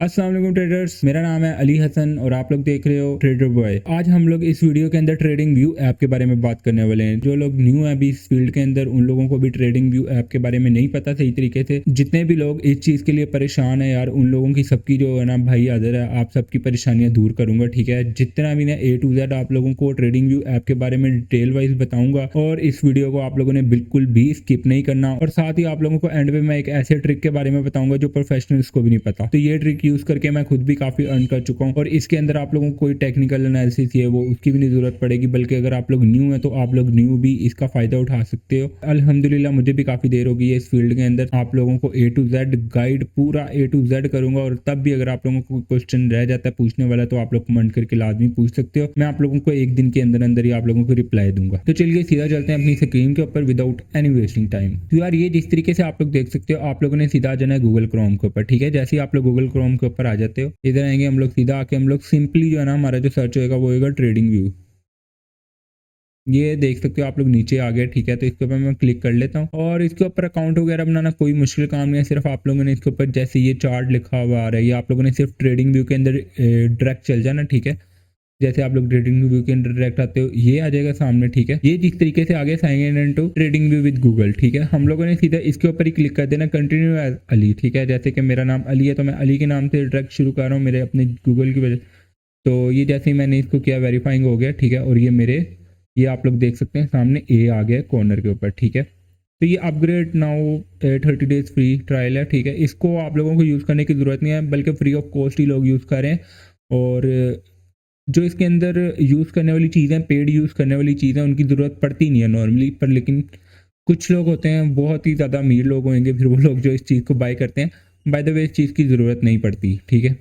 अस्सलाम वालेकुम ट्रेडर्स, मेरा नाम है अली हसन और आप लोग देख रहे हो ट्रेडर बॉय। आज हम लोग इस वीडियो के अंदर ट्रेडिंग व्यू ऐप के बारे में बात करने वाले हैं। जो लोग न्यू है अभी इस फील्ड के अंदर, उन लोगों को भी ट्रेडिंग व्यू ऐप के बारे में नहीं पता सही तरीके से। जितने भी लोग इस चीज़ के लिए परेशान है यार, उन लोगों की सबकी जो है ना भाई आदर है, आप सबकी परेशानियां दूर करूंगा। ठीक है, जितना भी मैं A to Z आप लोगों को ट्रेडिंग व्यू ऐप के बारे में डिटेल वाइज बताऊंगा और इस वीडियो को आप लोगों ने बिल्कुल भी स्किप नहीं करना। और साथ ही आप लोगों को एंड में मैं एक ऐसे ट्रिक के बारे में बताऊंगा जो प्रोफेशनल्स को भी नहीं पता। तो ये ट्रिक यूज करके मैं खुद भी काफी अर्न कर चुका हूँ और इसके अंदर आप लोगों को कोई टेक्निकल एनालिसिस है वो उसकी भी नहीं जरूरत पड़ेगी, बल्कि अगर आप लोग न्यू है तो आप लोग न्यू भी इसका फायदा उठा सकते हो। अल्हम्दुलिल्लाह मुझे भी काफी देर हो गई है इस फील्ड के अंदर। आप लोगों को A to Z गाइड पूरा A to Z करूंगा और तब भी अगर आप लोगों को क्वेश्चन रह जाता है पूछने वाला तो आप लोग कमेंट करके लाजमी पूछ सकते हो। मैं आप लोगों को एक दिन के अंदर अंदर ही आप लोगों को रिप्लाई दूंगा। तो चलिए सीधा चलते हैं अपनी स्क्रीन के ऊपर विदाउट एनी वेस्टिंग टाइम। तो यार ये जिस तरीके से आप लोग देख सकते हो, आप लोगों ने सीधा जाना है गूगल क्रोम के ऊपर। ठीक है, जैसे ही आप लोग गूगल क्रोम के ऊपर आ जाते हो, इधर आएंगे हम लोग, सीधा आके हम लोग सिंपली जो है ना हमारा जो सर्च होएगा वो होएगा ट्रेडिंग व्यू। ये देख सकते हो आप लोग नीचे आ गए। ठीक है, तो इसके ऊपर मैं क्लिक कर लेता हूँ और इसके ऊपर अकाउंट वगैरह बनाना कोई मुश्किल काम नहीं है। सिर्फ आप लोगों ने इसके ऊपर जैसे ये चार्ट लिखा हुआ आ रहा है, ये आप लोगों ने सिर्फ ट्रेडिंग व्यू के अंदर डायरेक्ट चल जाना। ठीक है, जैसे आप लोग ट्रेडिंग व्यू के अंदर डायरेक्ट आते हो ये आ जाएगा सामने। ठीक है, ये जिस तरीके से आगे sign in to trading view with Google. ठीक है, हम लोगों ने सीधा इसके ऊपर ही क्लिक कर देना कंटिन्यू एज अली। ठीक है, जैसे कि मेरा नाम अली है तो मैं अली के नाम से डायरेक्ट शुरू कर रहा हूँ मेरे अपने गूगल की वजह। तो ये जैसे ही मैंने इसको किया वेरीफाइंग हो गया। ठीक है, और ये मेरे, ये आप लोग देख सकते हैं सामने ए आ गया कॉर्नर के ऊपर। ठीक है, तो ये upgrade now 30 days free trial है। ठीक है, इसको आप लोगों को यूज़ करने की ज़रूरत नहीं है, बल्कि फ्री ऑफ कॉस्ट ही लोग यूज़ करें। और जो इसके अंदर यूज़ करने वाली चीज़ें, पेड यूज़ करने वाली चीज़ें, उनकी ज़रूरत पड़ती नहीं है नॉर्मली, पर लेकिन कुछ लोग होते हैं बहुत ही ज़्यादा अमीर लोग होंगे, फिर वो लोग जो इस चीज़ को बाय करते हैं। बाय द वे इस चीज़ की ज़रूरत नहीं पड़ती। ठीक है,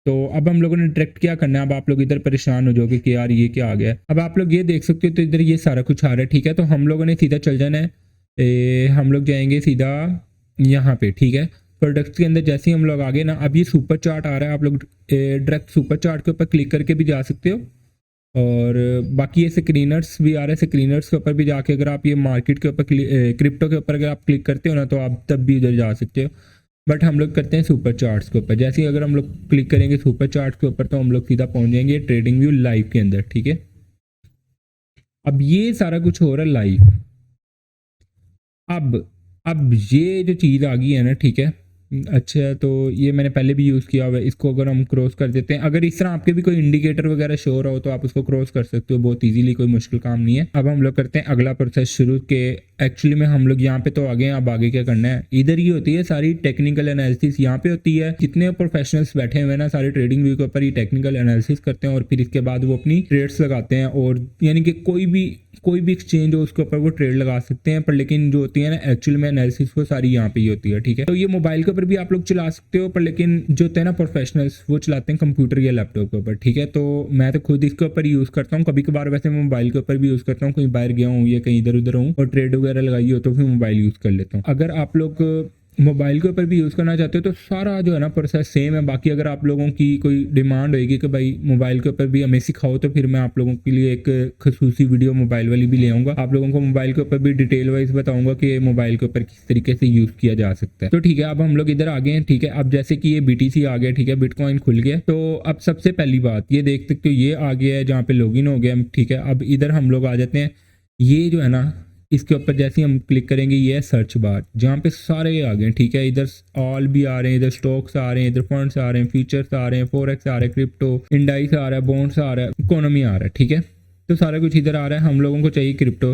तो अब हम लोगों ने डायरेक्ट क्या करना है, अब आप लोग इधर परेशान हो जाओगे कि यार ये क्या आ गया है। अब आप लोग ये देख सकते हो तो इधर ये सारा कुछ आ रहा है। ठीक है, तो हम लोगों ने सीधा चल जाना है, हम लोग जाएंगे सीधा यहाँ पे। ठीक है, प्रोडक्ट्स के अंदर जैसे ही हम लोग आगे ना, अब ये सुपर चार्ट आ रहा है, आप लोग डायरेक्ट सुपर चार्ट के ऊपर क्लिक करके भी जा सकते हो। और बाकी ये स्क्रीनर्स भी आ रहे हैं, स्क्रीनर्स के ऊपर भी जाके अगर आप ये मार्केट के ऊपर क्रिप्टो के ऊपर अगर आप क्लिक करते हो ना तो आप तब भी उधर जा सकते हो। बट हम लोग करते हैं सुपर चार्ट्स के ऊपर। जैसे ही अगर हम लोग क्लिक करेंगे सुपर चार्ट्स के ऊपर तो हम लोग सीधा पहुंच जाएंगे ट्रेडिंग व्यू लाइव के अंदर। ठीक है, अब ये सारा कुछ हो रहा है लाइव। अब ये जो चीज़ आ गई है ना, ठीक है, अच्छा तो ये मैंने पहले भी यूज़ किया हुआ है। इसको अगर हम क्रॉस कर देते हैं, अगर इस तरह आपके भी कोई इंडिकेटर वगैरह शो रहा हो तो आप उसको क्रॉस कर सकते हो बहुत इजीली, कोई मुश्किल काम नहीं है। अब हम लोग करते हैं अगला प्रोसेस शुरू के। एक्चुअली में हम लोग यहाँ पे तो आगे हैं, अब आगे क्या करना है, इधर ही होती है सारी टेक्निकल एनालिसिस, यहाँ पे होती है। जितने प्रोफेशनल्स बैठे हुए हैं ना सारे ट्रेडिंग व्यू के ऊपर ही टेक्निकल एनालिसिस करते हैं और फिर इसके बाद वो अपनी ट्रेड्स लगाते हैं। और यानी कि कोई भी एक्सचेंज हो उसके ऊपर वो ट्रेड लगा सकते हैं, पर लेकिन जो होती है ना एक्चुअल में एनालिसिस वो सारी यहाँ पे ही होती है। ठीक है, तो ये मोबाइल के ऊपर भी आप लोग चला सकते हो, पर लेकिन जो होते हैं ना प्रोफेशनल्स वो चलाते हैं कंप्यूटर या लैपटॉप के ऊपर। ठीक है, तो मैं तो खुद इसके ऊपर यूज़ करता हूँ, कभी कभार वैसे मैं मोबाइल के ऊपर भी यूज़ करता हूँ, कहीं बाहर गया हूँ या कहीं इधर उधर हूँ और ट्रेड वगैरह लगाई हो तो फिर मोबाइल यूज़ कर लेता हूँ। अगर आप लोग मोबाइल के ऊपर भी यूज़ करना चाहते हो तो सारा जो है ना प्रोसेस सेम है। बाकी अगर आप लोगों की कोई डिमांड होगी कि भाई मोबाइल के ऊपर भी हमें सिखाओ तो फिर मैं आप लोगों के लिए एक खसूसी वीडियो मोबाइल वाली भी ले आऊँगा। आप लोगों को मोबाइल के ऊपर भी डिटेल वाइज बताऊंगा कि मोबाइल के ऊपर किस तरीके से यूज़ किया जा सकता है। तो ठीक है, अब हम लोग इधर आ गए हैं। ठीक है, अब जैसे कि ये BTC आ गया, ठीक है, बिटकॉइन खुल गया। तो अब सबसे पहली बात ये देख सकते हो, ये आ गया है जहाँ पे लॉगिन हो गया। ठीक है, अब इधर हम लोग आ जाते हैं, ये जो है ना इसके ऊपर जैसे ही हम क्लिक करेंगे ये है सर्च बार, जहाँ पे सारे आ गए। ठीक है, इधर ऑल भी आ रहे हैं, इधर स्टॉक्स आ रहे हैं, इधर फंड्स आ रहे हैं, फ्यूचर्स आ रहे हैं, फॉरेक्स आ रहे हैं, क्रिप्टो इंडाइस आ रहा है, बॉन्ड्स आ रहा है, इकोनॉमी आ रहा है। ठीक है, तो सारा कुछ इधर आ रहा है। हम लोगों को चाहिए क्रिप्टो,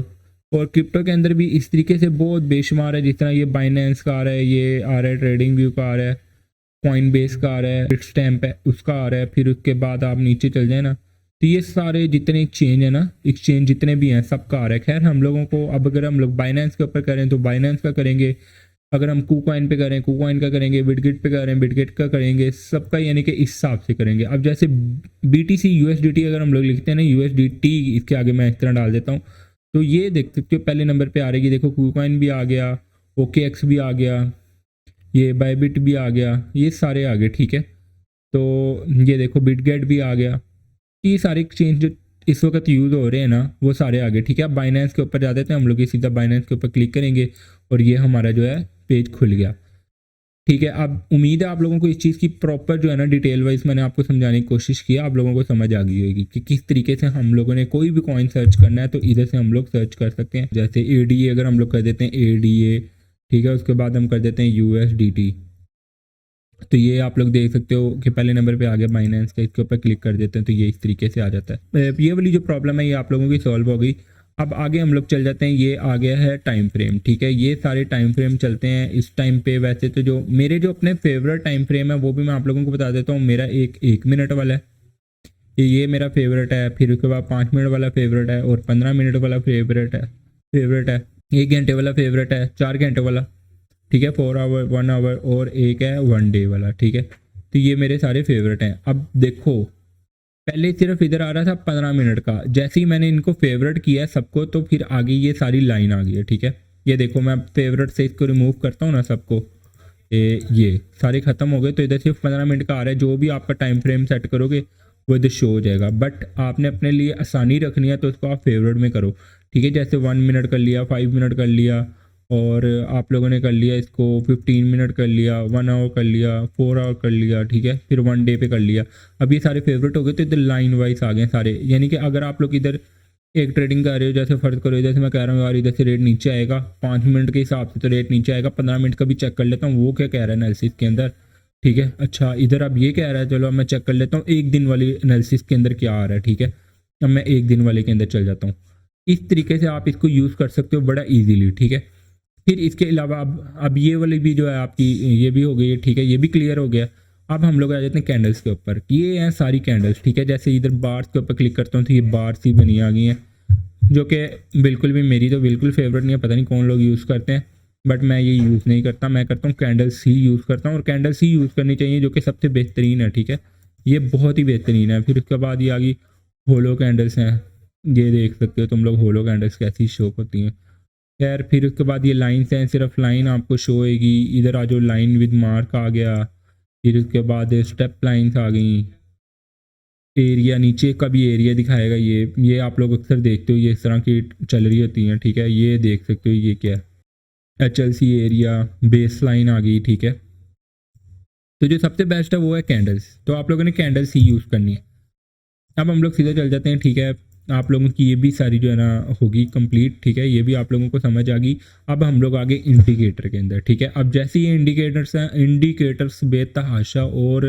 और क्रिप्टो के अंदर भी इस तरीके से बहुत बेशुमार है। जिस तरह ये बाइनेंस का आ रहा है, ये आ रहा है ट्रेडिंग व्यू का आ रहा है, कॉइन बेस का आ रहा है, बिटस्टैम्प है उसका आ रहा है। फिर उसके बाद आप नीचे चल जाए ना तो ये सारे जितने एक्सचेंज है ना, एक्सचेंज जितने भी हैं सबका आ रहा है। खैर हम लोगों को अब अगर हम लोग बाइनेंस के ऊपर करें तो बाइनेंस का करेंगे, अगर हम कूकॉइन पे करें कूकॉइन का करेंगे, बिटगेट पे करें बिटगेट का करेंगे, सबका यानी कि इस हिसाब से करेंगे। अब जैसे BTC USDT अगर हम लोग लिखते हैं ना, USDT इसके आगे मैं इस तरह डाल देता हूँ तो ये देख सकते हो पहले नंबर पे आ रही है। देखो कूकॉइन भी आ गया, OKX भी आ गया, ये बायबिट भी आ गया, ये सारे आ गए। ठीक है, तो ये देखो बिटगेट भी आ गया। ये सारे एक्सचेंज जो इस वक्त यूज़ हो रहे हैं ना वो सारे आ गए। ठीक है, अब बाइनेंस के ऊपर जा देते हैं हम लोग, ये सीधा बाइनेंस के ऊपर क्लिक करेंगे और ये हमारा जो है पेज खुल गया। ठीक है। अब उम्मीद है आप लोगों को इस चीज़ की प्रॉपर जो है ना डिटेल वाइज मैंने आपको समझाने की कोशिश की, आप लोगों को समझ आ गई होगी कि किस तरीके से हम लोगों ने कोई भी कॉइन सर्च करना है तो इधर से हम लोग सर्च कर सकते हैं। जैसे ADA अगर हम लोग कर देते हैं ADA, ठीक है, उसके बाद हम कर देते हैं USDT, तो ये आप लोग देख सकते हो कि पहले नंबर पे आ गया बाइनेंस का, इसके ऊपर क्लिक कर देते हैं तो ये इस तरीके से आ जाता है। ये वाली जो प्रॉब्लम है ये आप लोगों की सॉल्व हो गई। अब आगे हम लोग चल जाते हैं, ये आ गया है टाइम फ्रेम, ठीक है, ये सारे टाइम फ्रेम चलते हैं इस टाइम पे। वैसे तो जो मेरे जो अपने फेवरेट टाइम फ्रेम है वो भी मैं आप लोगों को बता देता हूँ। मेरा एक मिनट वाला है, ये मेरा फेवरेट है, फिर उसके बाद 5 मिनट वाला फेवरेट है, और 15 मिनट वाला फेवरेट है 1 घंटे वाला फेवरेट है, 4 घंटे वाला, ठीक है, 4 आवर, 1 आवर, और एक है 1 डे वाला, ठीक है। तो ये मेरे सारे फेवरेट हैं। अब देखो पहले सिर्फ इधर आ रहा था 15 मिनट का, जैसे ही मैंने इनको फेवरेट किया है सबको तो फिर आगे ये सारी लाइन आ गई है, ठीक है। ये देखो मैं फेवरेट से इसको रिमूव करता हूँ ना सबको, ये सारे ख़त्म हो गए, तो इधर सिर्फ 15 मिनट का आ रहा है। जो भी आपका टाइम फ्रेम सेट करोगे वो इधर शो हो जाएगा, बट आपने अपने लिए आसानी रखनी है तो उसको आप फेवरेट में करो, ठीक है। जैसे 1 मिनट कर लिया, 5 मिनट कर लिया, और आप लोगों ने कर लिया इसको 15 मिनट कर लिया, 1 आवर कर लिया, 4 आवर कर लिया, ठीक है, फिर 1 डे पे कर लिया। अब ये सारे फेवरेट हो गए तो इधर लाइन वाइज आ गए सारे, यानी कि अगर आप लोग इधर एक ट्रेडिंग कर रहे हो, जैसे फर्ज करो इधर से मैं कह रहा हूँ यार इधर से रेट नीचे आएगा, 5 मिनट के हिसाब से तो रेट नीचे आएगा, 15 मिनट का भी चेक कर लेता हूँ वो क्या कह रहा है एनालिसिस के अंदर, ठीक है। अच्छा इधर अब ये कह रहा है, चलो अब मैं चेक कर लेता हूँ एक दिन वाली एनालिसिस के अंदर क्या आ रहा है, ठीक है। अब मैं एक दिन वाले के अंदर चल जाता हूँ। इस तरीके से आप इसको यूज़ कर सकते हो बड़ा ईजीली, ठीक है। फिर इसके अलावा अब ये वाली भी जो है आपकी ये भी हो गई है, ठीक है, ये भी क्लियर हो गया। अब हम लोग आ जाते हैं कैंडल्स के ऊपर, ये हैं सारी कैंडल्स, ठीक है। जैसे इधर बार्स के ऊपर क्लिक करता हूँ तो ये बार्स ही बनी आ गई हैं, जो कि बिल्कुल भी मेरी तो बिल्कुल फेवरेट नहीं है, पता नहीं कौन लोग यूज़ करते हैं, बट मैं ये यूज़ नहीं करता, मैं करता हूँ कैंडल्स ही यूज़ करता हूँ, और कैंडल्स ही यूज़ करनी चाहिए जो कि सबसे बेहतरीन है, ठीक है। ये बहुत ही बेहतरीन है। फिर उसके बाद ये आ गई होलो कैंडल्स हैं, ये देख सकते हो तुम लोग होलो कैंडल्स कैसी शो होती हैं। खैर फिर उसके बाद ये लाइन्स हैं, सिर्फ लाइन आपको शो होएगी। इधर आ जो लाइन विद मार्क आ गया, फिर उसके बाद स्टेप लाइन्स आ गई, एरिया नीचे का भी एरिया दिखाएगा, ये आप लोग अक्सर देखते हो ये इस तरह की चल रही होती हैं, ठीक है। ये देख सकते हो ये क्या है, HLC एरिया, बेस लाइन आ गई, ठीक है। तो जो सबसे बेस्ट है वो है कैंडल्स, तो आप लोगों ने कैंडल्स ही यूज़ करनी है। अब हम लोग सीधे चल जाते हैं, ठीक है। आप लोगों की ये भी सारी जो है ना होगी कंप्लीट, ठीक है, ये भी आप लोगों को समझ आ गई। अब हम लोग आगे इंडिकेटर के अंदर, ठीक है। अब जैसे ये इंडिकेटर्स हैं, इंडिकेटर्स बेतहाशा और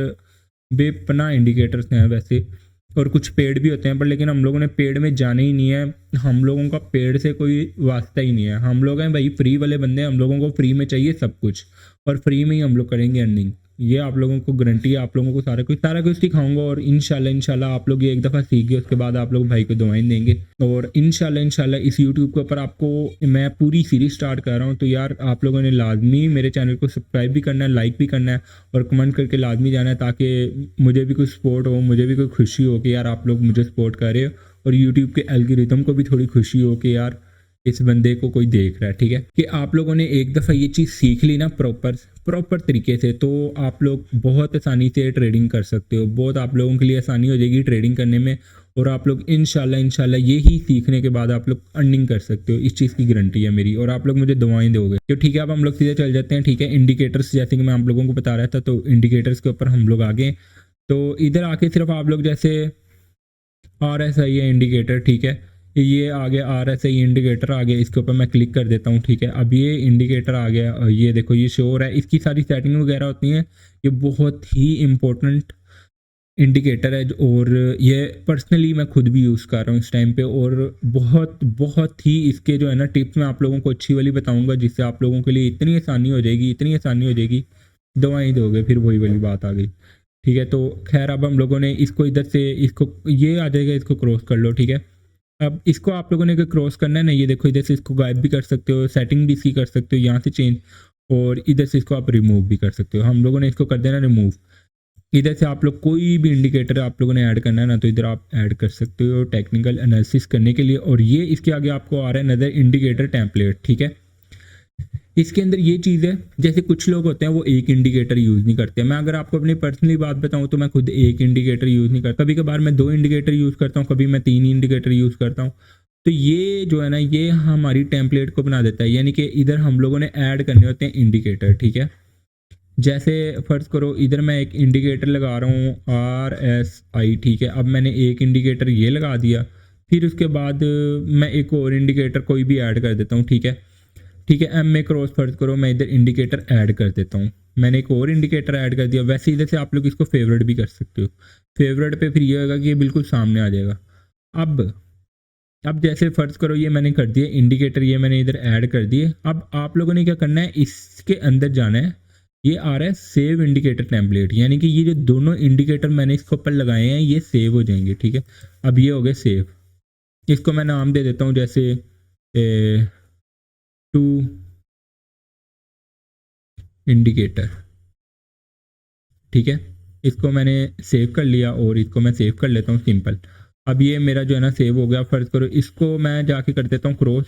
बेपनाह इंडिकेटर्स हैं वैसे, और कुछ पेड भी होते हैं, पर लेकिन हम लोगों ने पेड में जाना ही नहीं है। हम लोगों का पेड से कोई वास्ता ही नहीं है, हम लोग हैं भाई फ्री वाले बंदे, हम लोगों को फ्री में चाहिए सब कुछ, और फ्री में ही हम लोग करेंगे अर्निंग। ये आप लोगों को गारंटी है, आप लोगों को सारा कुछ सिखाऊंगा, और इंशाल्लाह आप लोग ये एक दफ़ा सीख गए उसके बाद आप लोग भाई को दुआएं देंगे। और इंशाल्लाह इस यूट्यूब के ऊपर आपको मैं पूरी सीरीज स्टार्ट कर रहा हूँ, तो यार आप लोगों ने लाजमी मेरे चैनल को सब्सक्राइब भी करना है, लाइक भी करना है, और कमेंट करके लाजमी जाना है, ताकि मुझे भी कुछ सपोर्ट हो, मुझे भी कोई खुशी हो कि यार आप लोग मुझे सपोर्ट कर रहे हो, और यूट्यूब के एल्गोरिथम को भी थोड़ी खुशी हो कि यार इस बंदे को कोई देख रहा है, ठीक है। कि आप लोगों ने एक दफ़ा ये चीज़ सीख ली ना प्रॉपर तरीके से, तो आप लोग बहुत आसानी से ट्रेडिंग कर सकते हो, बहुत आप लोगों के लिए आसानी हो जाएगी ट्रेडिंग करने में, और आप लोग इंशाल्लाह ये ही सीखने के बाद आप लोग अर्निंग कर सकते हो, इस चीज़ की गारंटी है मेरी, और आप लोग मुझे दुआएं दोगे तो ठीक है। अब हम लोग सीधे चल जाते हैं, ठीक है। इंडिकेटर्स जैसे कि मैं आप लोगों को बता रहा था, तो इंडिकेटर्स के ऊपर हम लोग आगे, तो इधर आके सिर्फ आप लोग जैसे RSI है इंडिकेटर, ठीक है, ये आ गया RSI इंडिकेटर आ गया, इसके ऊपर मैं क्लिक कर देता हूँ, ठीक है। अब ये इंडिकेटर आ गया, ये देखो ये शो हो रहा है, इसकी सारी सेटिंग वगैरह होती हैं, ये बहुत ही इम्पोर्टेंट इंडिकेटर है, और ये पर्सनली मैं खुद भी यूज़ कर रहा हूँ इस टाइम पे, और बहुत बहुत ही इसके जो है ना टिप्स मैं आप लोगों को अच्छी वाली बताऊँगा, जिससे आप लोगों के लिए इतनी आसानी हो जाएगी, इतनी आसानी हो जाएगी, दवाएं दोगे फिर वही वाली बात आ गई, ठीक है। तो खैर अब हम लोगों ने इसको इधर से इसको ये आ जाएगा, इसको क्रॉस कर लो, ठीक है। अब इसको आप लोगों ने अगर क्रॉस करना है ना, ये देखो इधर से इसको गायब भी कर सकते हो, सेटिंग भी इसकी कर सकते हो यहाँ से चेंज, और इधर से इसको आप रिमूव भी कर सकते हो। हम लोगों ने इसको कर देना रिमूव। इधर से आप लोग कोई भी इंडिकेटर आप लोगों ने ऐड करना है ना, तो इधर आप ऐड कर सकते हो टेक्निकल एनालिसिस करने के लिए, और ये इसके आगे आपको आ रहा है नज़र इंडिकेटर टेम्पलेट, ठीक है। इसके अंदर ये चीज़ है, जैसे कुछ लोग होते हैं वो एक इंडिकेटर यूज़ नहीं करते, मैं अगर आपको अपनी पर्सनली बात बताऊं तो मैं खुद एक इंडिकेटर यूज़ नहीं करता, कभी कभार मैं 2 इंडिकेटर यूज़ करता हूं, कभी मैं 3 इंडिकेटर यूज़ करता हूं। तो ये जो है ना ये हमारी टेम्पलेट को बना देता है, यानी कि इधर हम लोगों ने ऐड करने होते हैं इंडिकेटर, ठीक है। जैसे फ़र्ज़ करो इधर मैं एक इंडिकेटर लगा रहा हूँ RSI, ठीक है। अब मैंने एक इंडिकेटर ये लगा दिया, फिर उसके बाद मैं एक और इंडिकेटर कोई भी ऐड कर देता हूँ, ठीक है। ठीक है, एम में क्रॉस फ़र्ज़ करो मैं इधर इंडिकेटर ऐड कर देता हूँ, मैंने एक और इंडिकेटर ऐड कर दिया। वैसे इधर से आप लोग इसको फेवरेट भी कर सकते हो। फेवरेट पे फिर ये होगा कि ये बिल्कुल सामने आ जाएगा। अब जैसे फ़र्ज़ करो ये मैंने कर दिया इंडिकेटर, ये मैंने इधर ऐड कर दिए। अब आप लोगों ने क्या करना है, इसके अंदर जाना है। ये आ रहा है सेव इंडिकेटर टेम्पलेट, यानी कि ये जो दोनों इंडिकेटर मैंने इसके ऊपर लगाए हैं ये सेव हो जाएंगे, ठीक है। अब ये हो गए सेव। इसको मैं नाम दे देता हूँ जैसे 2 इंडिकेटर, ठीक है। इसको मैंने सेव कर लिया और इसको मैं सेव कर लेता हूँ सिंपल। अब ये मेरा जो है ना सेव हो गया। फ़र्ज़ करो इसको मैं जाके कर देता हूँ क्रॉस,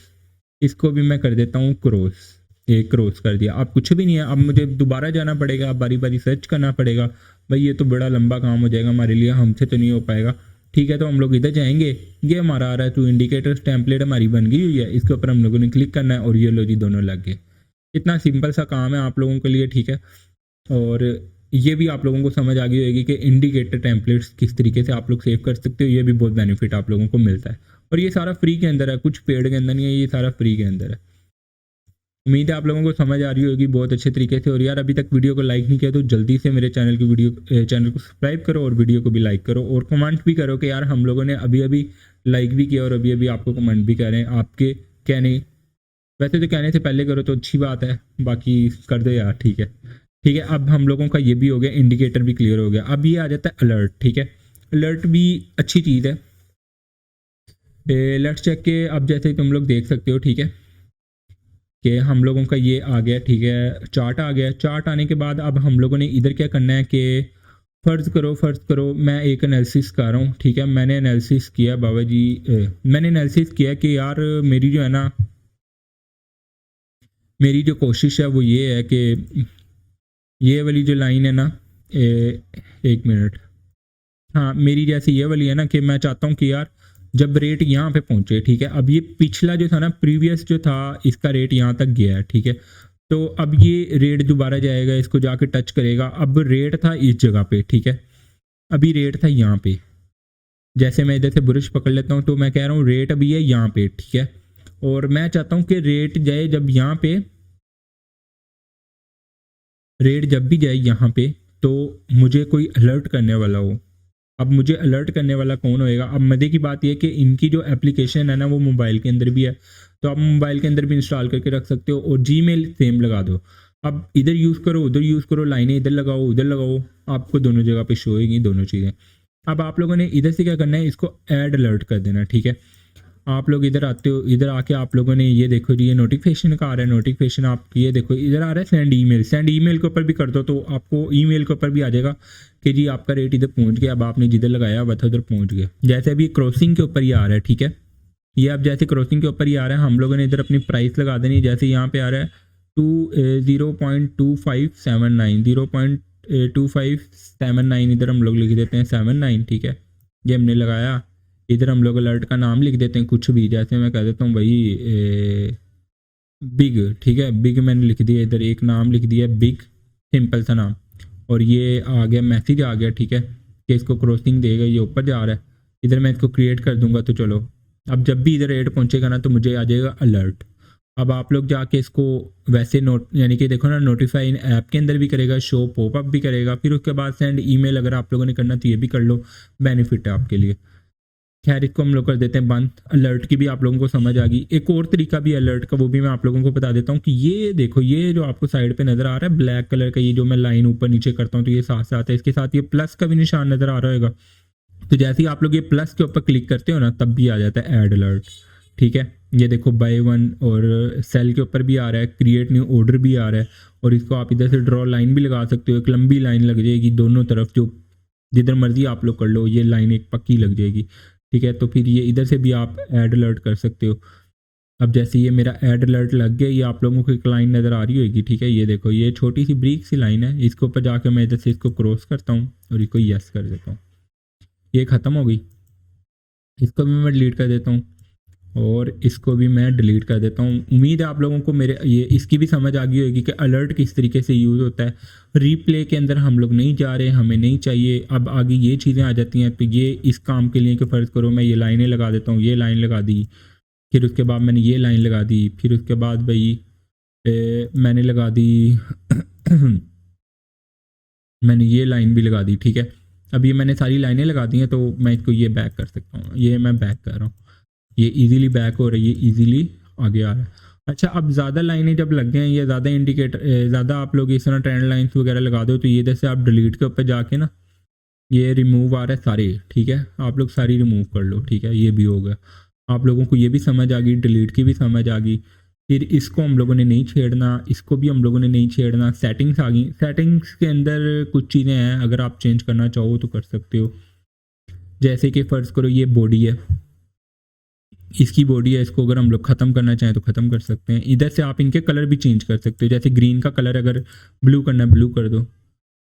इसको भी मैं कर देता हूँ क्रॉस। एक क्रॉस कर दिया। अब कुछ भी नहीं है, अब मुझे दोबारा जाना पड़ेगा, अब बारी बारी सर्च करना पड़ेगा। भाई ये तो बड़ा लंबा काम हो जाएगा हमारे लिए, हमसे तो नहीं हो पाएगा, ठीक है। तो हम लोग इधर जाएंगे, ये हमारा आ रहा है 2 इंडिकेटर्स टेम्पलेट हमारी बन गई हुई है, इसके ऊपर हम लोगों ने क्लिक करना है और ये लो जी दोनों लग गए। इतना सिंपल सा काम है आप लोगों के लिए, ठीक है। और ये भी आप लोगों को समझ आ गई होगी कि इंडिकेटर टेम्पलेट्स किस तरीके से आप लोग सेव कर सकते हो। ये भी बहुत बेनिफिट आप लोगों को मिलता है और ये सारा फ्री के अंदर है, कुछ पेड के अंदर नहीं है, ये सारा फ्री के अंदर है। उम्मीद है आप लोगों को समझ आ रही होगी बहुत अच्छे तरीके से। और यार अभी तक वीडियो को लाइक नहीं किया तो जल्दी से मेरे चैनल को सब्सक्राइब करो और वीडियो को भी लाइक करो और कमेंट भी करो कि यार हम लोगों ने अभी अभी लाइक भी किया और अभी अभी आपको कमेंट भी कर रहे हैं। आपके कहने, वैसे तो कहने से पहले करो तो अच्छी बात है, बाकी कर दो यार, ठीक है। ठीक है, अब हम लोगों का ये भी हो गया, इंडिकेटर भी क्लियर हो गया। अब ये आ जाता है अलर्ट, ठीक है। अलर्ट भी अच्छी चीज़ है। लेट्स चेक के अब जैसे तुम लोग देख सकते हो, ठीक है, कि हम लोगों का ये आ गया, ठीक है, चार्ट आ गया। चार्ट आने के बाद अब हम लोगों ने इधर क्या करना है कि फ़र्ज़ करो मैं एक एनालिसिस कर रहा हूँ, ठीक है। मैंने एनालिसिस किया बाबा जी, मैंने एनालिसिस किया कि यार मेरी जो है ना, मेरी जो कोशिश है वो ये है कि ये वाली जो लाइन है ना, एक मिनट, हाँ मेरी जैसी ये वाली है ना, कि मैं चाहता हूँ कि यार जब रेट यहाँ पे पहुँचे, ठीक है। अब ये पिछला जो था ना, प्रीवियस जो था, इसका रेट यहाँ तक गया है, ठीक है। तो अब ये रेट दोबारा जाएगा, इसको जाके टच करेगा। अब रेट था इस जगह पे, ठीक है, अभी रेट था यहाँ पे। जैसे मैं इधर से ब्रश पकड़ लेता हूँ तो मैं कह रहा हूँ रेट अभी है यहाँ पे, ठीक है। और मैं चाहता हूँ कि रेट जाए जब यहाँ पे, रेट जब भी जाए यहाँ पे तो मुझे कोई अलर्ट करने वाला हो। अब मुझे अलर्ट करने वाला कौन होएगा? अब मज़े की बात यह कि इनकी जो एप्लीकेशन है ना वो मोबाइल के अंदर भी है, तो आप मोबाइल के अंदर भी इंस्टॉल करके रख सकते हो और जीमेल सेम लगा दो। अब इधर यूज़ करो उधर यूज़ करो, लाइनें इधर लगाओ उधर लगाओ, आपको दोनों जगह पे शो होगी दोनों चीज़ें। अब आप लोगों ने इधर से क्या करना है, इसको ऐड अलर्ट कर देना, ठीक है। आप लोग इधर आते हो, इधर आके आप लोगों ने ये देखो जी, ये नोटिफिकेशन का आ रहा है, नोटिफिकेशन आप ये देखो इधर आ रहा है सेंड ईमेल, सेंड ईमेल के ऊपर भी कर दो तो आपको ईमेल के ऊपर भी आ जाएगा कि जी आपका रेट इधर पहुंच गया, अब आपने जिधर लगाया हुआ था उधर पहुंच गया। जैसे अभी क्रॉसिंग के ऊपर ही आ रहा है, ठीक है, ये अब जैसे क्रॉसिंग के ऊपर ही आ रहा है, हम लोगों ने इधर अपनी प्राइस लगा देनी। जैसे यहाँ पे आ रहा है 0.2579, 0.2579 इधर हम लोग लिख देते हैं 79, ठीक है, ये हमने लगाया। इधर हम लोग अलर्ट का नाम लिख देते हैं कुछ भी, जैसे मैं कह देता हूँ भाई बिग, ठीक है, बिग मैंने लिख दिया, इधर एक नाम लिख दिया बिग, सिंपल सा नाम। और ये आ गया मैसेज आ गया, ठीक है, कि इसको क्रॉसिंग देगा, ये ऊपर जा रहा है। इधर मैं इसको क्रिएट कर दूंगा तो चलो, अब जब भी इधर रेट पहुंचेगा ना तो मुझे आ जाएगा अलर्ट। अब आप लोग जाके इसको वैसे नोट, यानी कि देखो ना, नोटिफाई ऐप के अंदर भी करेगा, शो पॉपअप भी करेगा, फिर उसके बाद सेंड ईमेल अगर आप लोगों ने करना तो ये भी कर लो, बेनिफिट है आपके लिए। खैर इसको हम लोग कर देते हैं बंद। अलर्ट की भी आप लोगों को समझ आ गई। एक और तरीका भी अलर्ट का, वो भी मैं आप लोगों को बता देता हूँ कि ये देखो, ये जो आपको साइड पे नज़र आ रहा है ब्लैक कलर का, ये जो मैं लाइन ऊपर नीचे करता हूँ तो ये साथ साथ है, इसके साथ ये प्लस का भी निशान नज़र आ रहा होगा। तो जैसे ही आप लोग ये प्लस के ऊपर क्लिक करते हो ना तब भी आ जाता है ऐड अलर्ट, ठीक है। ये देखो बाय वन, और सेल के ऊपर भी आ रहा है, क्रिएट न्यू ऑर्डर भी आ रहा है। और इसको आप इधर से ड्रॉ लाइन भी लगा सकते हो, एक लंबी लाइन लग जाएगी दोनों तरफ, जो जिधर मर्जी आप लोग कर लो, ये लाइन एक पक्की लग जाएगी, ठीक है। तो फिर ये इधर से भी आप ऐड अलर्ट कर सकते हो। अब जैसे ये मेरा ऐड अलर्ट लग गया, ये आप लोगों को एक लाइन नज़र आ रही होगी, ठीक है, ये देखो ये छोटी सी ब्रीक सी लाइन है, इसके ऊपर जाकर मैं इधर से इसको क्रॉस करता हूँ और इसको यस कर देता हूँ, ये ख़त्म हो गई। इसको भी मैं डिलीट कर देता हूँ। और इसको भी मैं डिलीट कर देता हूँ। उम्मीद है आप लोगों को मेरे ये इसकी भी समझ आ गई होगी कि अलर्ट किस तरीके से यूज़ होता है। रीप्ले के अंदर हम लोग नहीं जा रहे, हमें नहीं चाहिए। अब आगे ये चीज़ें आ जाती हैं, तो ये इस काम के लिए कि फ़र्ज़ करो मैं ये लाइनें लगा देता हूँ, ये लाइन लगा दी, फिर उसके बाद मैंने ये लाइन लगा दी, फिर उसके बाद भाई मैंने लगा दी मैंने ये लाइन भी लगा दी, ठीक है। अब ये मैंने सारी लाइनें लगा दी हैं, तो मैं इसको ये बैक कर सकता हूँ। ये मैं बैक कर रहा हूँ, ये इजीली बैक हो रही है, ये इजीली आगे आ रहा है। अच्छा, अब ज़्यादा लाइनें जब लग गए हैं या ज़्यादा इंडिकेटर, ज़्यादा आप लोग इस तरह ट्रेंड लाइन्स वगैरह लगा दो, तो ये जैसे आप डिलीट के ऊपर जाके ना ये रिमूव आ रहा है सारे, ठीक है, आप लोग सारी रिमूव कर लो, ठीक है। ये भी हो गया, आप लोगों को ये भी समझ आ गई, डिलीट की भी समझ आ गई। फिर इसको हम लोगों ने नहीं छेड़ना, इसको भी हम लोगों ने नहीं छेड़ना। सेटिंग्स आ गई, सेटिंग्स के अंदर कुछ चीज़ें हैं, अगर आप चेंज करना चाहो तो कर सकते हो। जैसे कि फ़र्ज़ करो ये बॉडी है, इसकी बॉडी है, इसको अगर हम लोग ख़त्म करना चाहें तो ख़त्म कर सकते हैं। इधर से आप इनके कलर भी चेंज कर सकते हो। जैसे ग्रीन का कलर अगर ब्लू करना है ब्लू कर दो,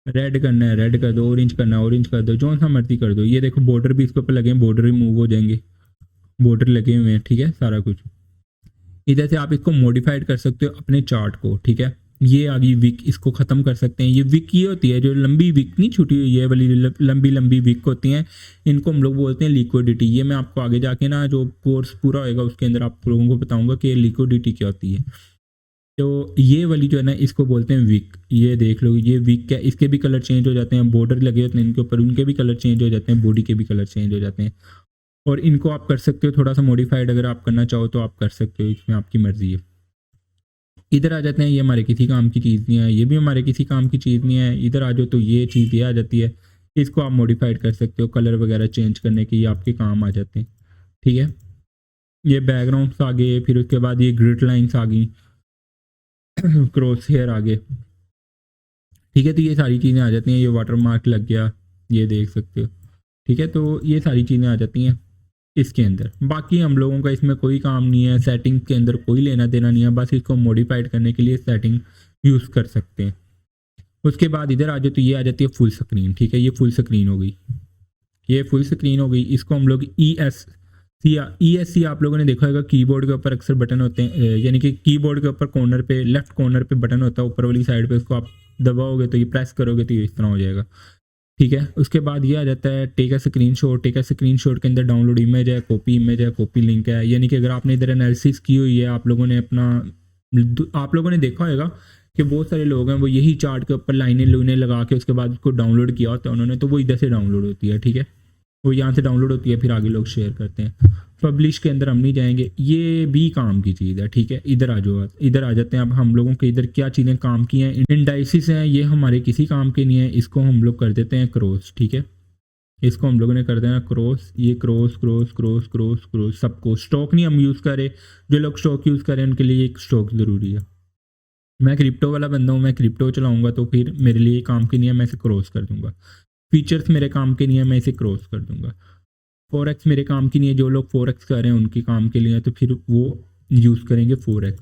रेड करना है रेड कर दो, ऑरेंज करना है ऑरेंज कर दो, जो सा मर्जी कर दो। ये देखो बॉर्डर भी इसके ऊपर लगे हैं, बॉर्डर रिमूव हो जाएंगे, बॉर्डर लगे हुए हैं, ठीक है, सारा कुछ। इधर से आप इसको मॉडिफाइड कर सकते हो अपने चार्ट को, ठीक है। ये आ गई विक, इसको ख़त्म कर सकते हैं। ये विक ये होती है जो लंबी विक नहीं छुटी हुई, ये वाली लंबी लंबी विक होती हैं, इनको हम लोग बोलते हैं लिक्विडिटी। ये मैं आपको आगे जाके ना जो कोर्स पूरा होएगा उसके अंदर आप लोगों को बताऊंगा कि लिक्विडिटी क्या होती है। तो ये वाली जो है ना इसको बोलते हैं विक। ये देख लो, ये विक है, इसके भी कलर चेंज हो जाते हैं, बॉर्डर लगे होते हैं इनके ऊपर, उनके भी कलर चेंज हो जाते हैं, बॉडी के भी कलर चेंज हो जाते हैं। और इनको आप कर सकते हो थोड़ा सा मॉडिफाइड, अगर आप करना चाहो तो आप कर सकते हो, इसमें आपकी मर्जी है। इधर आ जाते हैं, ये हमारे किसी काम की चीज़ नहीं है, ये भी हमारे किसी काम की चीज़ नहीं है। इधर आ जाओ तो ये चीज़ ये आ जाती है, इसको आप मॉडिफाइड कर सकते हो, कलर वगैरह चेंज करने के ये आपके काम आ जाते हैं, ठीक है। ये बैकग्राउंड्स आ गए, फिर उसके बाद ये ग्रिड लाइन्स आ गई, क्रॉस हेयर आ गए, ठीक है। तो ये सारी चीज़ें आ जाती हैं, ये वाटर मार्क लग गया, ये देख सकते हो, ठीक है। तो ये सारी चीज़ें आ जाती हैं इसके अंदर। बाकी हम लोगों का इसमें कोई काम नहीं है, सेटिंग के अंदर कोई लेना देना नहीं है, बस इसको मॉडिफाइड करने के लिए सेटिंग यूज़ कर सकते हैं। उसके बाद इधर आ जाए तो ये आ जाती है फुल स्क्रीन, ठीक है। ये फुल स्क्रीन हो गई, ये फुल स्क्रीन हो गई। इसको हम लोग ESC आप लोगों ने देखा होगा, कीबोर्ड के ऊपर अक्सर बटन होते हैं, यानी कि कीबोर्ड के ऊपर कॉर्नर पे, लेफ्ट कॉर्नर पे बटन होता है ऊपर वाली साइड पे, उसको आप दबाओगे तो ये प्रेस करोगे तो ये इस तरह हो जाएगा, ठीक है। उसके बाद ये आ जाता है take a screenshot. Take a screenshot के अंदर डाउनलोड इमेज है, इमेज है, कॉपी लिंक है। यानी कि अगर आपने इधर एनालिसिस की हुई है, आप लोगों ने अपना, आप लोगों ने देखा होगा कि बहुत सारे लोग हैं वो यही चार्ट के ऊपर लाइनें लूने लगा के उसके बाद उसको डाउनलोड किया होता है उन्होंने, तो वो इधर से डाउनलोड होती है, ठीक है। वो यहाँ से डाउनलोड होती है, फिर आगे लोग शेयर करते हैं। पब्लिश के अंदर हम नहीं जाएंगे, ये भी काम की चीज़ है, ठीक है। इधर आ जाओ, इधर आ जाते हैं। अब हम लोगों के इधर क्या चीज़ें काम की हैं, इंडाइसिस हैं, ये हमारे किसी काम के नहीं है, इसको हम लोग कर देते हैं क्रॉस, ठीक है। इसको हम लोगों ने कर देना क्रॉस, ये cross cross cross cross cross सबको। स्टॉक नहीं हम यूज़ करें, जो लोग स्टॉक यूज़ करें उनके लिए एक स्टॉक ज़रूरी है। मैं क्रिप्टो वाला बंदा हूँ, मैं क्रिप्टो चलाऊंगा तो फिर मेरे लिए काम की नहीं है, मैं इसे क्रॉस कर दूंगा। फीचर्स मेरे काम के नहीं है, मैं इसे क्रॉस कर दूंगा। फॉरेक्स मेरे काम की नहीं है, जो लोग फॉरेक्स कर रहे हैं उनके काम के लिए है, तो फिर वो यूज़ करेंगे फॉरेक्स।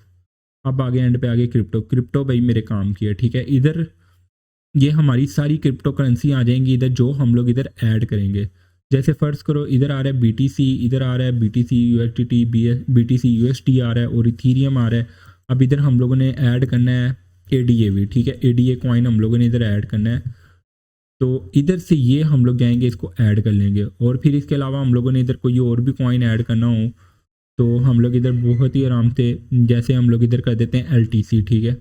अब आगे एंड पे आगे क्रिप्टो, क्रिप्टो भाई मेरे काम की है, ठीक है। इधर ये हमारी सारी क्रिप्टो करेंसी आ जाएंगी इधर, जो हम लोग इधर ऐड करेंगे। जैसे फ़र्ज़ करो इधर आ रहा है BTC, इधर आ रहा है BTC USDT, BTC USD आ रहा है और इथीरियम आ रहा है। अब इधर हम लोगों ने ऐड करना है ADA भी, ठीक है। ADA कॉइन हम लोगों ने इधर ऐड करना है, तो इधर से ये हम लोग जाएंगे इसको ऐड कर लेंगे। और फिर इसके अलावा हम लोगों ने इधर कोई और भी कॉइन ऐड करना हो तो हम लोग इधर बहुत ही आराम से, जैसे हम लोग इधर कर देते हैं LTC, ठीक है।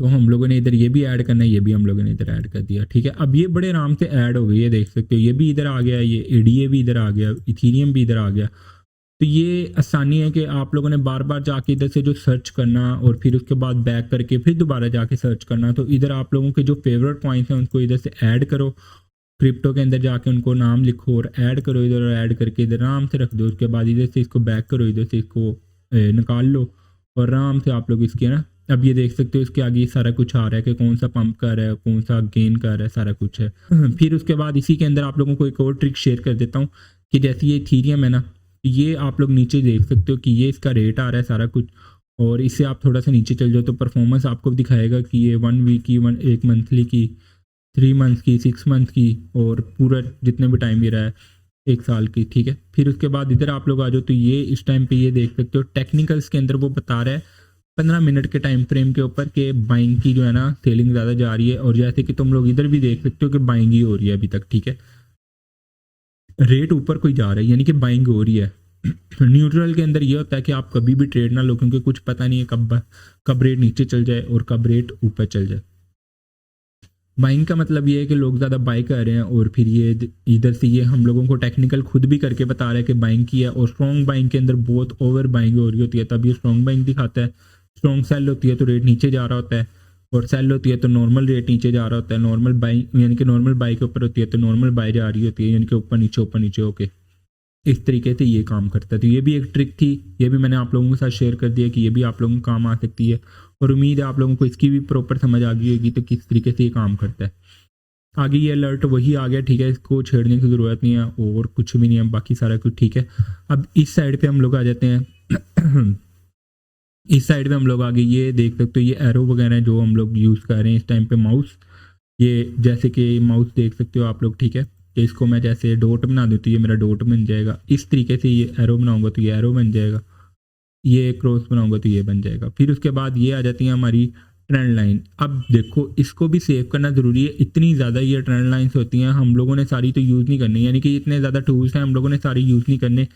तो हम लोगों ने इधर ये भी ऐड करना है, ये भी हम लोगों ने इधर ऐड कर दिया, ठीक है। अब ये बड़े आराम से ऐड हो गई, ये देख सकते हो, ये भी इधर आ गया, ये ADA भी इधर आ गया, इथीरियम भी इधर आ गया। तो ये आसानी है कि आप लोगों ने बार बार जाके इधर से जो सर्च करना और फिर उसके बाद बैक करके फिर दोबारा जाके सर्च करना। तो इधर आप लोगों के जो फेवरेट पॉइंट्स हैं उनको इधर से ऐड करो, क्रिप्टो के अंदर जाके उनको नाम लिखो और ऐड करो इधर, और ऐड करके इधर आराम से रख दो। उसके बाद इधर से इसको बैक करो, इधर से इसको निकाल लो और आराम से आप लोग इसके ना, अब ये देख सकते हो इसके आगे ये सारा कुछ आ रहा है कि कौन सा पंप कर रहा है, कौन सा गेन कर रहा है, सारा कुछ है। फिर उसके बाद इसी के अंदर आप लोगों को एक और ट्रिक शेयर कर देता हूँ कि जैसे ये इथीरियम है ना, ये आप लोग नीचे देख सकते हो कि ये इसका रेट आ रहा है सारा कुछ, और इससे आप थोड़ा सा नीचे चल जाओ तो परफॉर्मेंस आपको दिखाएगा कि ये 1 वीक की, एक मंथली की, 3 मंथ की, 6 मंथ की और पूरा जितने भी टाइम ये रहा है। 1 साल की, ठीक है। फिर उसके बाद इधर आप लोग आ जाओ तो ये इस टाइम पे ये देख सकते हो टेक्निकल्स के अंदर वो बता रहा है 15 मिनट के टाइम फ्रेम के ऊपर कि बाइंग की जो है ना सेलिंग ज़्यादा जा रही है, और जैसे कि तुम लोग इधर भी देख सकते हो कि बाइंग ही हो रही है अभी तक, ठीक है। रेट ऊपर कोई जा रहा है यानी कि बाइंग हो रही है। न्यूट्रल के अंदर ये होता है कि आप कभी भी ट्रेड ना लो, क्योंकि कुछ पता नहीं है कब रेट नीचे चल जाए और कब रेट ऊपर चल जाए। बाइंग का मतलब ये है कि लोग ज़्यादा बाई कर रहे हैं, और फिर ये इधर से ये हम लोगों को टेक्निकल खुद भी करके बता रहा है कि बाइंग की है, और स्ट्रॉन्ग बाइंग के अंदर बहुत ओवर बाइंग हो रही होती है, तब ये स्ट्रॉन्ग बाइंग दिखाता है। स्ट्रॉन्ग सेल होती है तो रेट नीचे जा रहा होता है, और सेल होती है तो नॉर्मल रेट नीचे जा रहा होता है। नॉर्मल बाई यानी कि नॉर्मल बाई के ऊपर होती है तो नॉर्मल बाई जा रही होती है, यानी कि ऊपर नीचे होके इस तरीके से ये काम करता है। तो ये भी एक ट्रिक थी, ये भी मैंने आप लोगों के साथ शेयर कर दिया कि ये भी आप लोगों को काम आ सकती है, और उम्मीद है आप लोगों को इसकी भी प्रॉपर समझ आ गई होगी तो किस तरीके से ये काम करता है। आगे ये अलर्ट वही आ गया, ठीक है, इसको छेड़ने की ज़रूरत नहीं है और कुछ भी नहीं है, बाकी सारा कुछ ठीक है। अब इस साइड पे हम लोग आ जाते हैं। इस साइड पे हम लोग आगे ये देख सकते हो ये एरो वगैरह जो हम लोग यूज़ कर रहे हैं इस टाइम पे माउस, ये जैसे कि माउस देख सकते हो आप लोग, ठीक है। तो इसको मैं जैसे डॉट बना दूँ तो ये मेरा डॉट बन जाएगा, इस तरीके से ये एरो बनाऊंगा तो ये एरो बन जाएगा, ये क्रॉस बनाऊंगा तो ये बन जाएगा। फिर उसके बाद ये आ जाती है हमारी ट्रेंड लाइन। अब देखो इसको भी सेव करना ज़रूरी है, इतनी ज़्यादा ये ट्रेंड लाइंस होती हैं, हम लोगों ने सारी तो यूज़ नहीं करनी, यानी कि इतने ज़्यादा टूल्स हैं हम लोगों ने सारी यूज़ नहीं करने।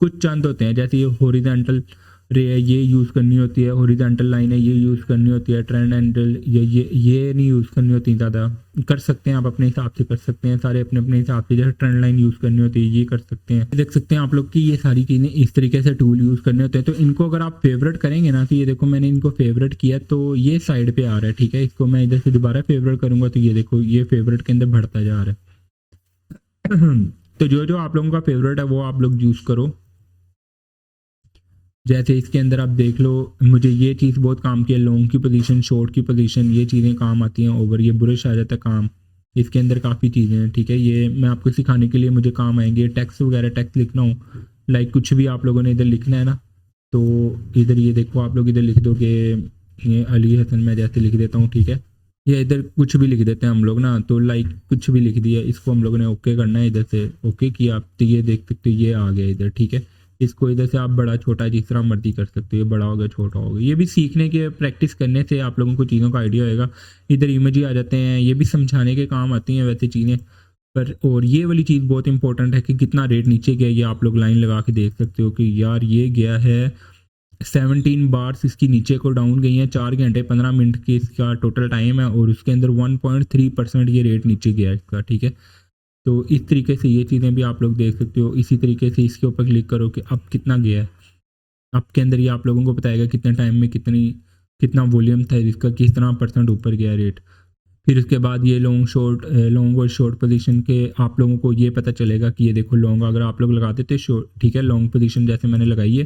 कुछ चंद होते हैं, जैसे ये हॉरिजॉन्टल रे है ये यूज़ करनी होती है, हॉरिजॉन्टल लाइन है ये यूज़ करनी होती है, ट्रेंड एंगल ये नहीं यूज़ करनी होती ज़्यादा। कर सकते हैं आप अपने हिसाब से कर सकते हैं, सारे अपने अपने हिसाब से, जैसे ट्रेंड लाइन यूज़ करनी होती है ये कर सकते हैं। देख सकते हैं आप लोग कि ये सारी चीज़ें इस तरीके से टूल यूज़ करने होते हैं। तो इनको अगर आप फेवरेट करेंगे ना, तो ये देखो मैंने इनको फेवरेट किया तो ये साइड पर आ रहा है, ठीक है। इसको मैं इधर से दोबारा फेवरेट करूँगा तो ये देखो ये फेवरेट के अंदर बढ़ता जा रहा है। तो जो जो आप लोगों का फेवरेट है वो आप लोग यूज़ करो। जैसे इसके अंदर आप देख लो, मुझे ये चीज़ बहुत काम की है, लॉन्ग की पोजीशन, शॉर्ट की पोजीशन, ये चीज़ें काम आती हैं। ओवर ये बुरश आ जाता है काम, इसके अंदर काफ़ी चीज़ें हैं, ठीक है। ये मैं आपको सिखाने के लिए मुझे काम आएंगे। टैक्स वगैरह टैक्स लिखना हो, लाइक कुछ भी आप लोगों ने इधर लिखना है ना, तो इधर ये देखो आप लोग इधर लिख दो कि ये अली हसन, मैं जैसे लिख देता हूँ, ठीक है। या इधर कुछ भी लिख देते हैं हम लोग ना, तो लाइक कुछ भी लिख दिया, इसको हम लोगों ने ओके करना है, इधर से ओके किया तो ये देख सकते हो ये आ गया इधर, ठीक है। इसको इधर से आप बड़ा छोटा जिस तरह मर्जी कर सकते हो, ये बड़ा होगा छोटा होगा, ये भी सीखने के प्रैक्टिस करने से आप लोगों को चीज़ों का आइडिया होगा। इधर इमेज ही आ जाते हैं, ये भी समझाने के काम आती हैं वैसे चीज़ें पर। और ये वाली चीज़ बहुत इंपॉर्टेंट है कि कितना रेट नीचे गया, ये आप लोग लाइन लगा के देख सकते हो कि यार ये गया है 17 बार्स इसकी नीचे को डाउन गई है, 4 घंटे 15 मिनट की इसका टोटल टाइम है, और उसके अंदर 1.3% ये रेट नीचे गया इसका, ठीक है। तो इस तरीके से ये चीज़ें भी आप लोग देख सकते हो। इसी तरीके से इसके ऊपर क्लिक करो कि अब कितना गया है, अब के अंदर ये आप लोगों को बताएगा कितने टाइम में कितना वॉल्यूम था इसका, किस तरह परसेंट ऊपर गया रेट। फिर उसके बाद ये लॉन्ग और शॉर्ट पोजीशन के आप लोगों को ये पता चलेगा कि ये देखो लॉन्ग अगर आप लोग लगाते थे शॉर्ट, ठीक है, लॉन्ग पोजीशन जैसे मैंने लगाई है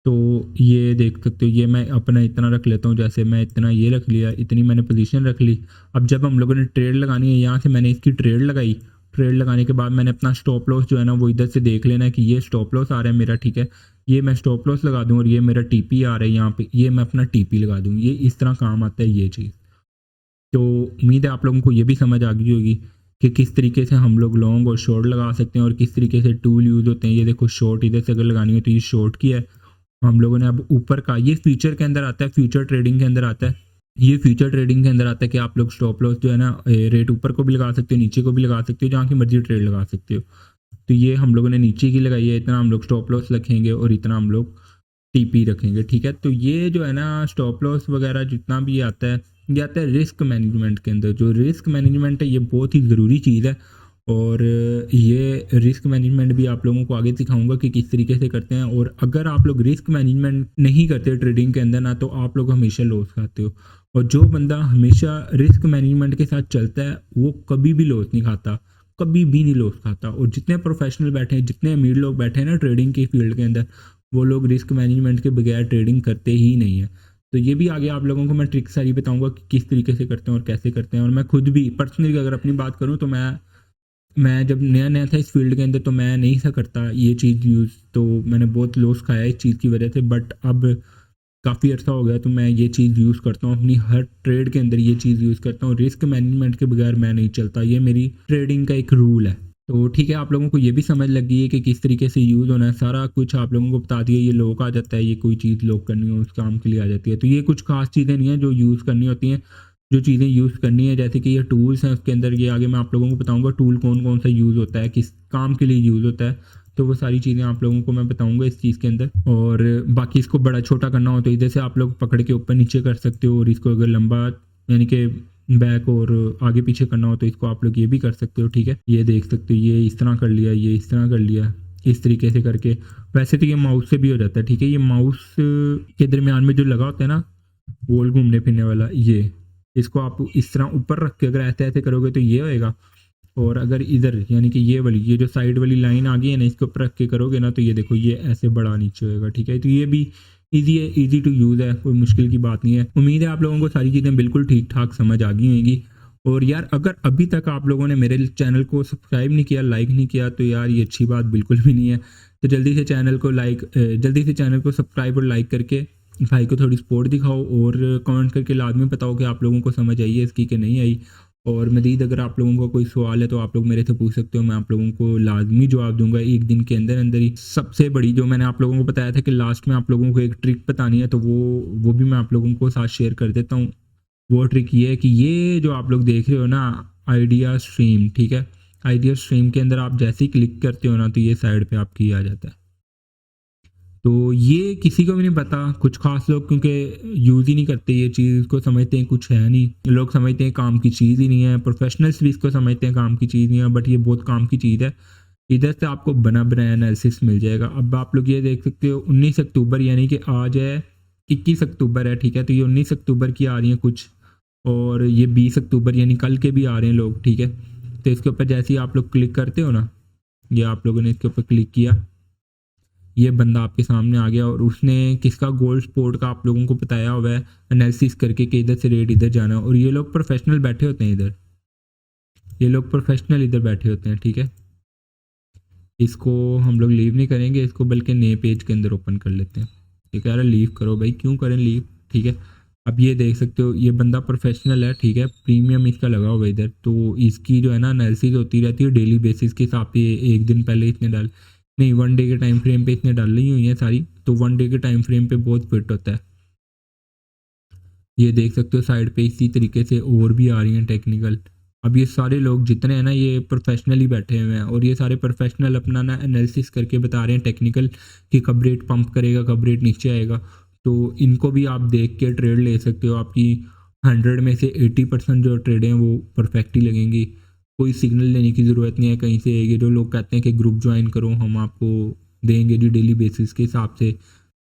तो ये देख सकते हो, ये मैं अपना इतना रख लेता हूँ, जैसे मैं इतना ये रख लिया, इतनी मैंने पोजीशन रख ली। अब जब हम लोगों ने ट्रेड लगानी है, यहाँ से मैंने इसकी ट्रेड लगाई, ट्रेड लगाने के बाद मैंने अपना स्टॉप लॉस जो है ना वो इधर से देख लेना है कि ये स्टॉप लॉस आ रहा है मेरा, ठीक है। ये मैं स्टॉप लॉस लगा दूँ और ये मेरा टीपी आ रहा है यहाँ पे, ये मैं अपना टीपी लगा दूँ, ये इस तरह काम आता है ये चीज़। तो उम्मीद है आप लोगों को ये भी समझ आ गई होगी कि किस तरीके से हम लोग लॉन्ग और शॉर्ट लगा सकते हैं और किस तरीके से टूल यूज़ होते हैं। ये देखो शॉर्ट इधर से अगर लगानी हो तो ये शॉर्ट की है हम लोगों ने। अब ऊपर का ये फ्यूचर के अंदर आता है, फ्यूचर ट्रेडिंग के अंदर आता है, ये फ्यूचर ट्रेडिंग के अंदर आता है कि आप लोग स्टॉप लॉस जो है ना रेट ऊपर को भी लगा सकते हो, नीचे को भी लगा सकते हो, जहाँ की मर्जी ट्रेड लगा सकते हो। तो ये हम लोगों ने नीचे की लगाई है, इतना हम लोग स्टॉप लॉस रखेंगे और इतना हम लोग टीपी रखेंगे, ठीक है। तो ये जो है ना स्टॉप लॉस वगैरह जितना भी आता है ये आता है रिस्क मैनेजमेंट के अंदर। जो रिस्क मैनेजमेंट है ये बहुत ही ज़रूरी चीज़ है, और ये रिस्क मैनेजमेंट भी आप लोगों को आगे सिखाऊंगा कि किस तरीके से करते हैं। और अगर आप लोग रिस्क मैनेजमेंट नहीं करते ट्रेडिंग के अंदर ना, तो आप लोग हमेशा लॉस खाते हो। और जो बंदा हमेशा रिस्क मैनेजमेंट के साथ चलता है वो कभी भी लॉस नहीं खाता, कभी भी नहीं लॉस खाता। और जितने प्रोफेशनल बैठे हैं, जितने अमीर लोग बैठे हैं ना ट्रेडिंग की फील्ड के अंदर, वो लोग रिस्क मैनेजमेंट के बगैर ट्रेडिंग करते ही नहीं है। तो ये भी आगे आप लोगों को मैं ट्रिक सारी बताऊंगा कि किस तरीके से करते हैं और कैसे करते हैं। और मैं खुद भी पर्सनली अगर अपनी बात करूँ तो मैं जब नया नया था इस फील्ड के अंदर तो मैं नहीं था करता ये चीज़ यूज़, तो मैंने बहुत लॉस खाया इस चीज़ की वजह से। बट अब काफ़ी अर्सा हो गया तो मैं ये चीज़ यूज़ करता हूँ अपनी हर ट्रेड के अंदर, ये चीज़ यूज़ करता हूँ। रिस्क मैनेजमेंट के बगैर मैं नहीं चलता, ये मेरी ट्रेडिंग का एक रूल है। तो ठीक है, आप लोगों को ये भी समझ लग गई है कि किस तरीके से यूज़ होना है, सारा कुछ आप लोगों को बता दिया। ये लॉक आ जाता है, ये कोई चीज़ लॉक करनी हो उस काम के लिए आ जाती है। तो ये कुछ खास चीज़ें नहीं हैं जो यूज़ करनी होती हैं, जो चीज़ें यूज़ करनी है जैसे कि ये टूल्स हैं उसके अंदर, ये आगे मैं आप लोगों को बताऊँगा टूल कौन कौन सा यूज़ होता है, किस काम के लिए यूज़ होता है। तो वो सारी चीज़ें आप लोगों को मैं बताऊँगा इस चीज़ के अंदर। और बाकी इसको बड़ा छोटा करना हो तो इधर से आप लोग पकड़ के ऊपर नीचे कर सकते हो, और इसको अगर लंबा यानी कि बैक और आगे पीछे करना हो तो इसको आप लोग ये भी कर सकते हो। ठीक है, ये देख सकते हो, ये इस तरह कर लिया, ये इस तरह कर लिया, इस तरीके से करके। वैसे तो ये माउस से भी हो जाता है। ठीक है, ये माउस के दरमियान में जो लगा होता है ना गोल घूमने फिरने वाला, ये इसको आप इस तरह ऊपर रख के अगर ऐसे ऐसे करोगे तो ये होएगा। और अगर इधर यानी कि ये वाली, ये जो साइड वाली लाइन आ गई है ना, इसके ऊपर रख के करोगे ना तो ये देखो ये ऐसे बड़ा नीचे होएगा। ठीक है, तो ये भी ईजी है, ईजी टू यूज़ है, कोई मुश्किल की बात नहीं है। उम्मीद है आप लोगों को सारी चीज़ें बिल्कुल ठीक ठाक समझ आ गई होंगी। और यार अगर अभी तक आप लोगों ने मेरे चैनल को सब्सक्राइब नहीं किया, लाइक नहीं किया, तो यार ये अच्छी बात बिल्कुल भी नहीं है। तो जल्दी से चैनल को सब्सक्राइब और लाइक करके भाई को थोड़ी सपोर्ट दिखाओ, और कमेंट करके लाजमी बताओ कि आप लोगों को समझ आई है इसकी कि नहीं आई। और मज़ीद अगर आप लोगों का कोई सवाल है तो आप लोग मेरे से पूछ सकते हो, मैं आप लोगों को लाजमी जवाब दूंगा एक दिन के अंदर अंदर ही। सबसे बड़ी जो मैंने आप लोगों को बताया था कि लास्ट में आप लोगों को एक ट्रिक बतानी है, तो वो भी मैं आप लोगों को साथ शेयर कर देता हूँ। वो ट्रिक ये है कि ये जो आप लोग देख रहे हो ना आइडिया स्ट्रीम, ठीक है, आइडिया स्ट्रीम के अंदर आप जैसे ही क्लिक करते हो ना तो ये साइड पे आपकी आ जाता है। तो ये किसी को भी नहीं पता, कुछ खास लोग क्योंकि यूज़ ही नहीं करते ये चीज़, को समझते हैं कुछ है नहीं, लोग समझते हैं काम की चीज़ ही नहीं है, प्रोफेशनल्स भी इसको समझते हैं काम की चीज़ नहीं है, बट ये बहुत काम की चीज़ है। इधर से आपको बना बनाया एनालिसिस मिल जाएगा। अब आप लोग ये देख सकते हो 19 अक्टूबर यानी कि आज है 21 अक्टूबर है। ठीक है, तो ये 19 अक्टूबर की आ रही है कुछ, और ये 20 अक्टूबर यानी कल के भी आ रहे हैं लोग। ठीक है, तो इसके ऊपर जैसे ही आप लोग क्लिक करते हो ना, ये आप लोगों ने इसके ऊपर क्लिक किया, ये बंदा आपके सामने आ गया और उसने किसका गोल्ड स्पोर्ट का आप लोगों को बताया हुआ है एनालिसिस करके कि इधर से रेट इधर जाना है। और ये लोग प्रोफेशनल बैठे होते हैं इधर, ये लोग प्रोफेशनल इधर बैठे होते हैं। ठीक है, इसको हम लोग लीव नहीं करेंगे, इसको बल्कि नए पेज के अंदर ओपन कर लेते हैं। ये कह रहा है लीव करो, भाई क्यों करें लीव। ठीक है, अब ये देख सकते हो ये बंदा प्रोफेशनल है। ठीक है, प्रीमियम इसका लगा हुआ है इधर, तो इसकी जो है ना एनालिसिस होती रहती है डेली बेसिस के हिसाब से। एक दिन पहले इसने डाल नहीं, 1 डे के टाइम फ्रेम पे इसने डाली हुई है सारी, तो 1 डे के टाइम फ्रेम पे बहुत फिट होता है। ये देख सकते हो साइड पे इसी तरीके से और भी आ रही हैं टेक्निकल। अब ये सारे लोग जितने हैं ना ये प्रोफेशनल ही बैठे हुए हैं, और ये सारे प्रोफेशनल अपना ना एनालिसिस करके बता रहे हैं टेक्निकल कि कब रेट पंप करेगा, कब रेट नीचे आएगा। तो इनको भी आप देख के ट्रेड ले सकते हो। आपकी 100 में से 80% जो ट्रेडें हैं वो परफेक्ट ही लगेंगी। कोई सिग्नल लेने की ज़रूरत नहीं है कहीं से। ये जो लोग कहते हैं कि ग्रुप ज्वाइन करो, हम आपको देंगे जी डेली बेसिस के हिसाब से,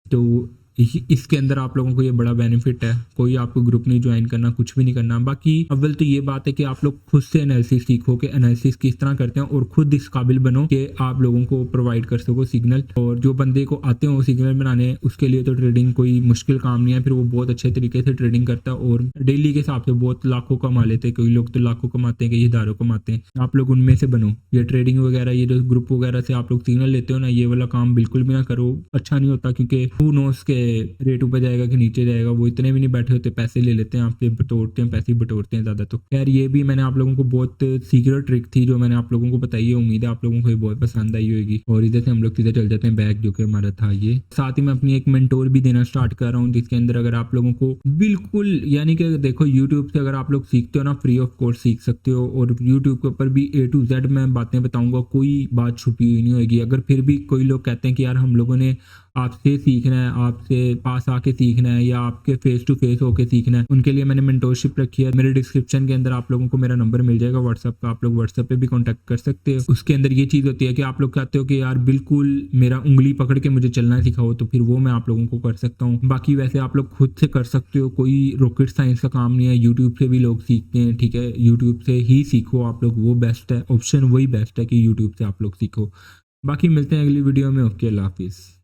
तो इसके अंदर आप लोगों को ये बड़ा बेनिफिट है। कोई आपको ग्रुप नहीं ज्वाइन करना, कुछ भी नहीं करना। बाकी अव्वल तो ये बात है कि आप लोग खुद से एनालिसिस सीखो कि एनालिसिस किस तरह करते हैं, और खुद इस काबिल बनो कि आप लोगों को प्रोवाइड कर सको सिग्नल। और जो बंदे को आते हो सिग्नल बनाने, उसके लिए तो ट्रेडिंग कोई मुश्किल काम नहीं है, फिर वो बहुत अच्छे तरीके से ट्रेडिंग करता है और डेली के हिसाब से बहुत लाखों कमा लेते हैं। कई लोग तो लाखों कमाते हैं, कई हज़ारों कमाते हैं। आप लोग उनमें से बनो। ये ट्रेडिंग वगैरह, ये जो ग्रुप वगैरह से आप लोग सिग्नल लेते हो ना, ये वाला काम बिल्कुल भी ना करो, अच्छा नहीं होता। क्योंकि हु नोस के रेट ऊपर जाएगा कि नीचे जाएगा, वो इतने भी नहीं बैठे होते, पैसे ले लेते हैं आपसे, बटोरते हैं, पैसे ही बटोरते हैं ज़्यादा। तो खैर ये भी मैंने आप लोगों को बहुत सीक्रेट ट्रिक थी जो मैंने आप लोगों को बताई है। उम्मीद है आप लोगों को ये बहुत पसंद आई होगी। और इधर से हम लोग सीधे चल जाते हैं बैक, जो कि हमारा था ये। साथ ही मैं अपनी एक मेंटोर भी देना स्टार्ट कर रहा हूँ, जिसके अंदर अगर आप लोगों को बिल्कुल यानी कि देखो यूट्यूब से अगर आप लोग सीखते हो ना, फ्री ऑफ कॉस्ट सीख सकते हो। और यूट्यूब के ऊपर भी A to Z मैं बातें बताऊंगा, कोई बात छुपी हुई नहीं होगी। अगर फिर भी कोई लोग कहते हैं कि यार हम लोगों ने आपसे सीखना है, आपसे पास आके सीखना है, या आपके फेस टू फेस होके सीखना है, उनके लिए मैंने मेंटोरशिप रखी है। मेरे डिस्क्रिप्शन के अंदर आप लोगों को मेरा नंबर मिल जाएगा व्हाट्सएप का, आप लोग व्हाट्सएप पे भी कांटेक्ट कर सकते हो। उसके अंदर ये चीज़ होती है कि आप लोग कहते हो कि यार बिल्कुल मेरा उंगली पकड़ के मुझे चलना सिखाओ, तो फिर वो मैं आप लोगों को कर सकता हूँ। बाकी वैसे आप लोग खुद से कर सकते हो, कोई रॉकेट साइंस का काम नहीं है। यूट्यूब से भी लोग सीखते हैं, ठीक है, यूट्यूब से ही सीखो आप लोग, वो बेस्ट है ऑप्शन, वही बेस्ट है कि यूट्यूब से आप लोग सीखो। बाकी मिलते हैं अगली वीडियो में। ओके, अल्लाह हाफिज़।